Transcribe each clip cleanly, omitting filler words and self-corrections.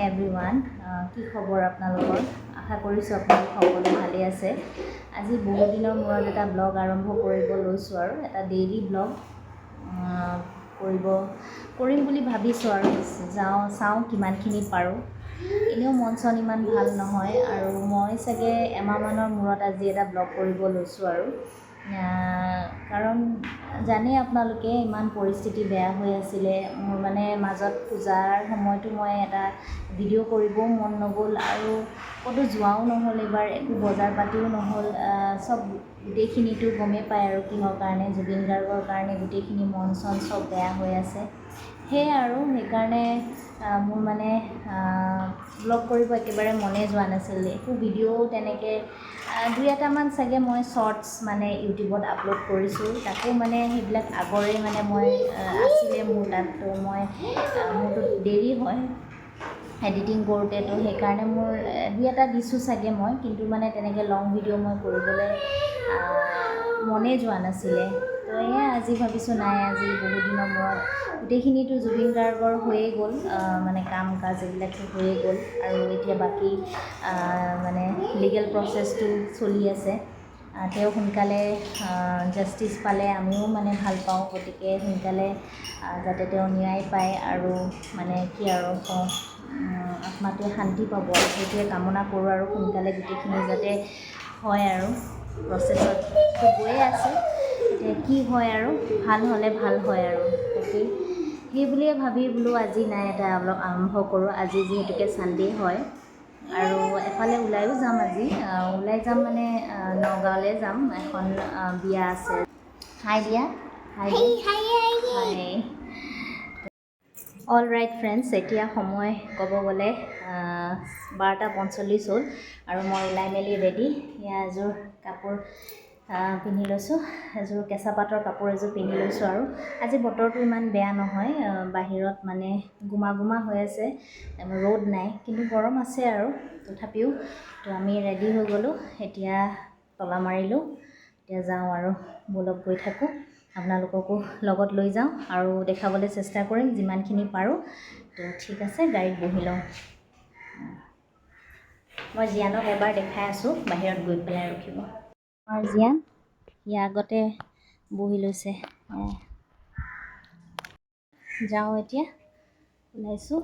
everyone কি খবৰ আপোনালোকৰ আশা কৰিছোঁ আপোনালোক সকলো ভালেই আছে আজি বহু দিনৰ মূৰত এটা ব্লগ আৰম্ভ কৰিব লৈছোঁ আৰু এটা ডেইলি ব্লগ কৰিম বুলি ভাবিছোঁ আৰু চাওঁ কিমানখিনি পাৰোঁ এনেও মন চন ইমান ভাল নহয় আৰু মই চাগে এমাহমানৰ মূৰত আজি এটা ব্লগ কৰিব লৈছোঁ আৰু কাৰণ জানেই আপোনালোকে ইমান পৰিস্থিতি বেয়া হৈ আছিলে মোৰ মানে মাজত পূজাৰ সময়তো মই এটা ভিডিঅ' কৰিবও মন নগ'ল আৰু ক'তো যোৱাও নহ'ল এইবাৰ একো বজাৰ পাতিও নহ'ল চব গোটেইখিনিতো গমেই পায় আৰু কিহৰ কাৰণে জুবিন গাৰ্গৰ কাৰণে গোটেইখিনি মন চন চব বেয়া হৈ আছে সেয়ে আৰু সেইকাৰণে মোৰ মানে ব্লগ কৰিব একেবাৰে মনে যোৱা নাছিল একো ভিডিঅ' তেনেকৈ দুই এটামান চাগে মই শ্বৰ্টছ মানে ইউটিউবত আপলোড কৰিছোঁ তাকো মানে সেইবিলাক আগৰে মানে মই আছিলে মোৰ তাততো মোৰতো দেৰি হয় এডিটিং কৰোঁতেতো সেইকাৰণে মোৰ দুই এটা দিছোঁ চাগে মই কিন্তু মানে তেনেকৈ লং ভিডিঅ' মই কৰিবলৈ মনে যোৱা নাছিলে তো এয়া আজি ভাবিছোঁ নাই আজি বহুত দিনৰ মূৰত গোটেইখিনিতো জুবিন গাৰ্গৰ হৈয়ে গ'ল মানে কাম কাজ এইবিলাকতো হৈয়ে গ'ল আৰু এতিয়া বাকী মানে লিগেল প্ৰচেছটো চলি আছে তেওঁ সোনকালে জাষ্টিচ পালে আমিও মানে ভাল পাওঁ গতিকে সোনকালে যাতে তেওঁ ন্যায় পায় আৰু মানে কি আৰু আত্মাটোৱে শান্তি পাব আৰু সেইটোৱে কামনা কৰোঁ আৰু সোনকালে গোটেইখিনি যাতে হয় আৰু প্ৰচেছত গৈয়ে আছে এতিয়া কি হয় আৰু ভাল হ'লে ভাল হয় আৰু তাকেই সেই বুলিয়ে ভাবি বোলো আজি নাই এটা অলপ আৰম্ভ কৰোঁ আজি যিহেতুকে ছানডে হয় আৰু এফালে ওলাইও যাম আজি ওলাই যাম মানে নগাঁৱলৈ যাম এখন বিয়া আছে হাই দিয়া হাই অল ৰাইট ফ্ৰেণ্ডছ এতিয়া সময় ক'ব গ'লে 12:45 হ'ল আৰু মই ওলাই মেলি ৰেডি এয়া এযোৰ কাপোৰ পিন্ধি লৈছোঁ এযোৰ কেঁচা পাটৰ কাপোৰ এযোৰ পিন্ধি লৈছোঁ আৰু আজি বতৰটো ইমান বেয়া নহয় বাহিৰত মানে গুমা হৈ আছে ৰ'দ নাই কিন্তু গৰম আছে আৰু তথাপিও তো আমি ৰেডি হৈ গ'লোঁ এতিয়া তলা মাৰিলোঁ এতিয়া যাওঁ আৰু বলক গৈ থাকোঁ আপোনালোককো লগত লৈ যাওঁ আৰু দেখাবলৈ চেষ্টা কৰিম যিমানখিনি পাৰোঁ তো ঠিক আছে গাড়ীত বহি লওঁ মই জিয়ানক এবাৰ দেখাই আছোঁ বাহিৰত গৈ পেলাই ৰখিব আমাৰ জিয়ান ইয়াৰ আগতে বহি লৈছে যাওঁ এতিয়া ওলাইছোঁ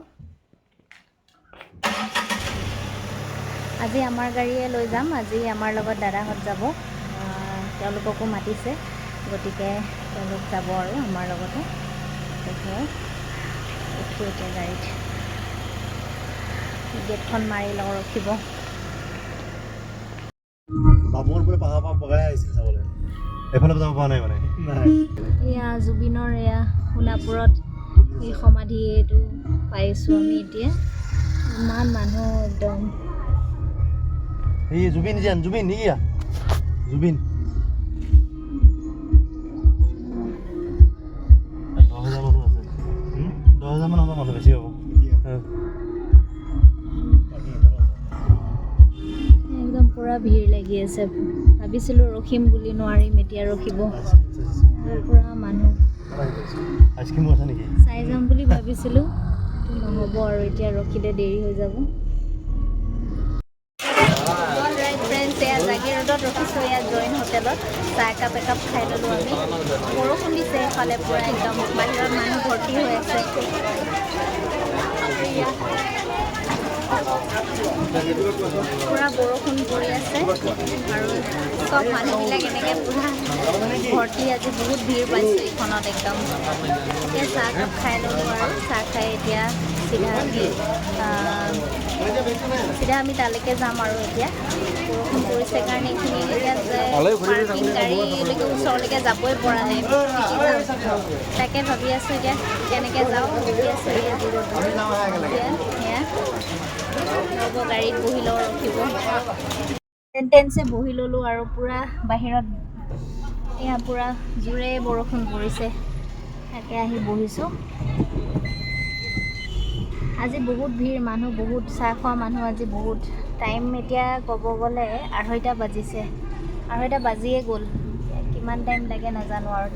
আজি আমাৰ গাড়ীয়ে লৈ যাম আজি আমাৰ লগত দাদাহঁত যাব তেওঁলোককো মাতিছে গতিকে তেওঁলোক যাব আৰু আমাৰ লগতে উঠোঁ এতিয়া গাড়ীত গেটখন মাৰি লওঁ ৰখিব এয়া জুবিনৰ এয়া সোণাপুৰত এই সমাধি এইটো পাইছোঁ আমি এতিয়া ইমান মানুহ একদম জুবিন জুবিন 10,000 মানুহ আছে 10,000 মানুহ বেছি হ'ব একদম পুৰা ভিৰ লাগি আছে ভাবিছিলোঁ ৰখিম বুলি নোৱাৰিম এতিয়া ৰখিব পুৰা মানুহ আইচক্ৰীমো আছে নেকি চাই যাম বুলি ভাবিছিলোঁ নহ'ব আৰু এতিয়া ৰখিলে দেৰি হৈ যাব এয়া জাগিৰোডত ৰখিছোঁ এয়া জৈন হোটেলত চাহ একাপ খাই ল'লোঁ আমি বৰষুণ দিছে এইফালে পূৰা একদম বাহিৰত মানুহ ভৰ্তি হৈ আছে পূৰা বৰষুণ পৰি আছে আৰু চব মানুহবিলাক এনেকৈ পূৰা ভৰ্তি আজি বহুত ভিৰ পাইছোঁ এইখনত একদম এতিয়া চাহ একাপ খাই ল'লোঁ আৰু চাহ খাই এতিয়া চিধা আমি তালৈকে যাম আৰু এতিয়া বৰষুণ পৰিছে কাৰণে এইখিনি এতিয়া পাৰ্কিং গাড়ীলৈকে ওচৰলৈকে যাবই পৰা নাই তাকে ভাবি আছোঁ এতিয়া কেনেকৈ যাওঁ ৰখি আছোঁ সেয়া ৰ'ব গাড়ীত বহি লওঁ ৰখিব টেনচে বহি ল'লোঁ আৰু পূৰা বাহিৰত এয়া পূৰা জোৰে বৰষুণ পৰিছে তাকে আহি বহিছোঁ আজি বহুত ভিৰ মানুহ বহুত চাহ খোৱা মানুহ আজি বহুত টাইম এতিয়া ক'ব গ'লে 2:30 বাজিছে 2:30 বাজিয়ে গ'ল কিমান টাইম লাগে নাজানো আৰু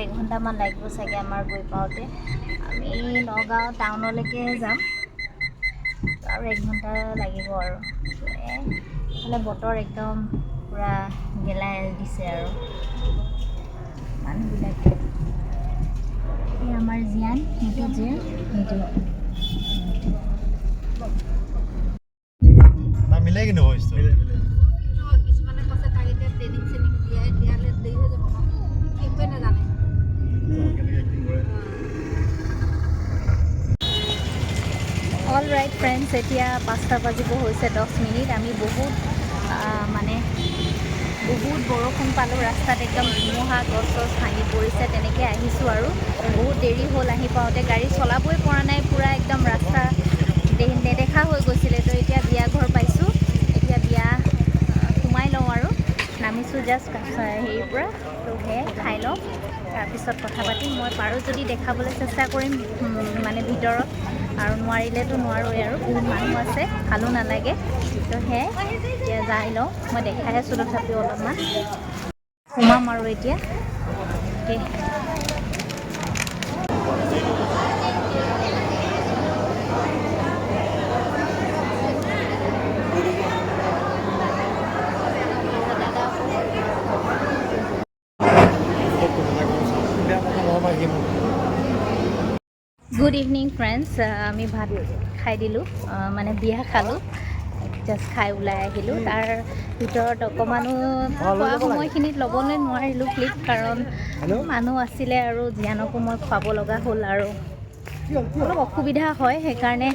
1 ঘণ্টামান লাগিব চাগে আমাৰ গৈ পাওঁতে আমি নগাঁও টাউনলৈকে যাম আৰু 1 ঘণ্টা লাগিব আৰু এইফালে বতৰ একদম পূৰা গেলাই দিছে আৰু মানুহবিলাকে এই আমাৰ জীয়ান সেইটো যে সেইটো না মিলাই কিন্তু ভইচটো কিছুমানে কৈছে তাক এতিয়া ট্ৰেইনিং চেনিং দিয়াই দিয়ালে দেৰি হৈ যাব ন একোৱে নাজানে অল ৰাইট ফ্ৰেণ্ডছ এতিয়া 5টা বাজিব হৈছে 10 মিনিট আমি বহুত বৰষুণ পালোঁ ৰাস্তাত একদম ধুমুহা গছ ভাঙি পৰিছে তেনেকৈ আহিছোঁ আৰু বহুত দেৰি হ'ল আহি পাওঁতে গাড়ী চলাবই পৰা নাই পূৰা একদম ৰাস্তা নেদেখা হৈ গৈছিলে তো এতিয়া বিয়া ঘৰ পাইছোঁ এতিয়া বিয়া সোমাই লওঁ আৰু নামিছোঁ জাষ্ট হেৰিৰ পৰা তো সেয়াই খাই লওঁ তাৰপিছত কথা পাতিম মই পাৰোঁ যদি দেখাবলৈ চেষ্টা কৰিম মানে ভিতৰত আৰু নোৱাৰিলেতো নোৱাৰোঁৱেই আৰু বহুত মানুহ আছে ভালো নালাগে তো সেয়াই এতিয়া যাই লওঁ মই দেখাই আছোঁ তথাপিও অলপমান সোমাম আৰু এতিয়া অ'কে গুড ইভিনিং ফ্ৰেণ্ডছ আমি ভাত খাই দিলোঁ মানে বিয়া খালোঁ জাষ্ট খাই ওলাই আহিলোঁ তাৰ ভিতৰত অকণমানো খোৱা সময়খিনিত ল'বলৈ নোৱাৰিলোঁ ক্লিপ কাৰণ মানুহ আছিলে আৰু জীয়ানকো মই খুৱাব লগা হ'ল আৰু অলপ অসুবিধা হয় সেইকাৰণে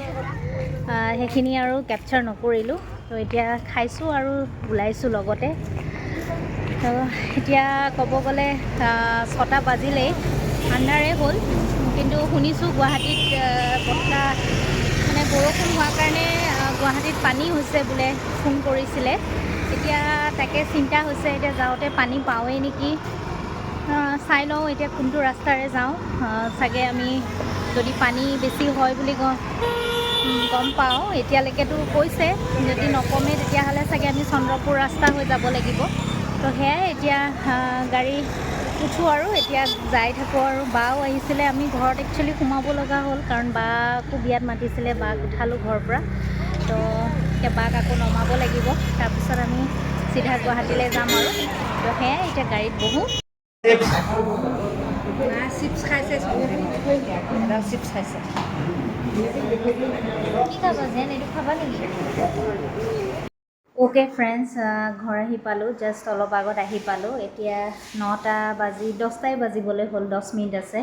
সেইখিনি আৰু কেপচাৰ নকৰিলোঁ তো এতিয়া খাইছোঁ আৰু ওলাইছোঁ লগতে তো এতিয়া ক'ব গ'লে 6টা বাজিলেই আন্ধাৰে হ'ল কিন্তু শুনিছোঁ গুৱাহাটীত মানে বৰষুণ হোৱাৰ কাৰণে গুৱাহাটীত পানী হৈছে বোলে ফোন কৰিছিলে এতিয়া তাকে চিন্তা হৈছে এতিয়া যাওঁতে পানী পাওঁৱেই নেকি চাই লওঁ এতিয়া কোনটো ৰাস্তাৰে যাওঁ চাগে আমি যদি পানী বেছি হয় বুলি গম পাওঁ এতিয়ালৈকেতো কৈছে যদি নকমে তেতিয়াহ'লে চাগে আমি চন্দ্ৰপুৰ ৰাস্তা হৈ যাব লাগিব তো সেয়াই এতিয়া গাড়ী উঠোঁ আৰু এতিয়া যাই থাকোঁ আৰু বাও আহিছিলে আমি ঘৰত একচুৱেলি সোমাব লগা হ'ল কাৰণ বাকো বিয়াত মাতিছিলে বাক উঠালোঁ ঘৰৰ পৰা তো এতিয়া বাক আকৌ নমাব লাগিব তাৰপিছত আমি চিধা গুৱাহাটীলৈ যাম আৰু তো সেয়াই এতিয়া গাড়ীত বহোঁ চিপছ খাইছে চিপছ খাইছে কি খাবা যেন এইটো খাবা নেকি অ'কে ফ্ৰেণ্ডছ ঘৰ আহি পালোঁ জাষ্ট অলপ আগত আহি পালোঁ এতিয়া 9টা বাজি 10টাই বাজিবলৈ হ'ল 10 মিনিট আছে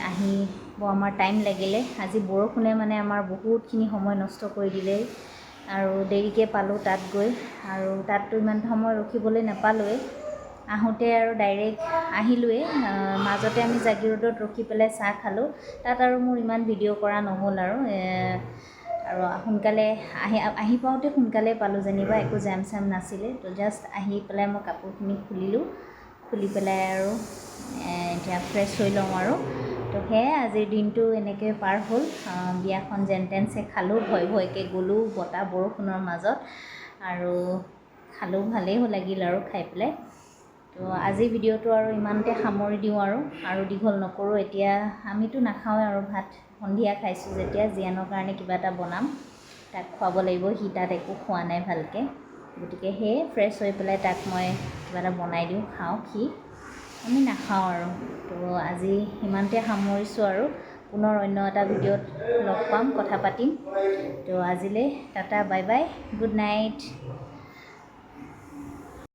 আহিব আমাৰ টাইম লাগিলে আজি বৰষুণে মানে আমাৰ বহুতখিনি সময় নষ্ট কৰি দিলে আৰু দেৰিকৈ পালোঁ তাত গৈ আৰু তাততো ইমান সময় ৰখিবলৈ নাপালোঁৱেই আহোঁতে আৰু ডাইৰেক্ট আহিলোঁৱেই মাজতে আমি জাগিৰোডত ৰখি পেলাই চাহ খালোঁ তাত আৰু মোৰ ইমান ভিডিঅ' কৰা নহ'ল আৰু সোনকালে আহি পাওঁতে সোনকালে পালোঁ যেনিবা একো জাম চাম নাছিলে তো জাষ্ট আহি পেলাই মই কাপোৰখিনি খুলি পেলাই আৰু এতিয়া ফ্ৰেছ হৈ লওঁ আৰু তো সেয়াই আজিৰ দিনটো এনেকৈ পাৰ হ'ল বিয়াখন যেন তেনছে খালোঁ ভয়কৈ গ'লোঁ বতাহ বৰষুণৰ মাজত আৰু খালোঁ ভালেই লাগিল আৰু খাই পেলাই তো আজিৰ ভিডিঅ'টো আৰু ইমানতে সামৰি দিওঁ আৰু দীঘল নকৰোঁ এতিয়া আমিতো নাখাওঁৱে আৰু ভাত সন্ধিয়া খাইছোঁ যেতিয়া জীয়ানৰ কাৰণে কিবা এটা বনাম তাক খুৱাব লাগিব সি তাত একো খোৱা নাই ভালকৈ গতিকে সেয়ে ফ্ৰেছ হৈ পেলাই তাক মই কিবা এটা বনাই দিওঁ খাওঁ সি আমি নাখাওঁ আৰু তো আজি ইমানতে সামৰিছোঁ আৰু পুনৰ অন্য এটা ভিডিঅ'ত লগ পাম কথা পাতিম তো আজিলৈ tata bye bye good night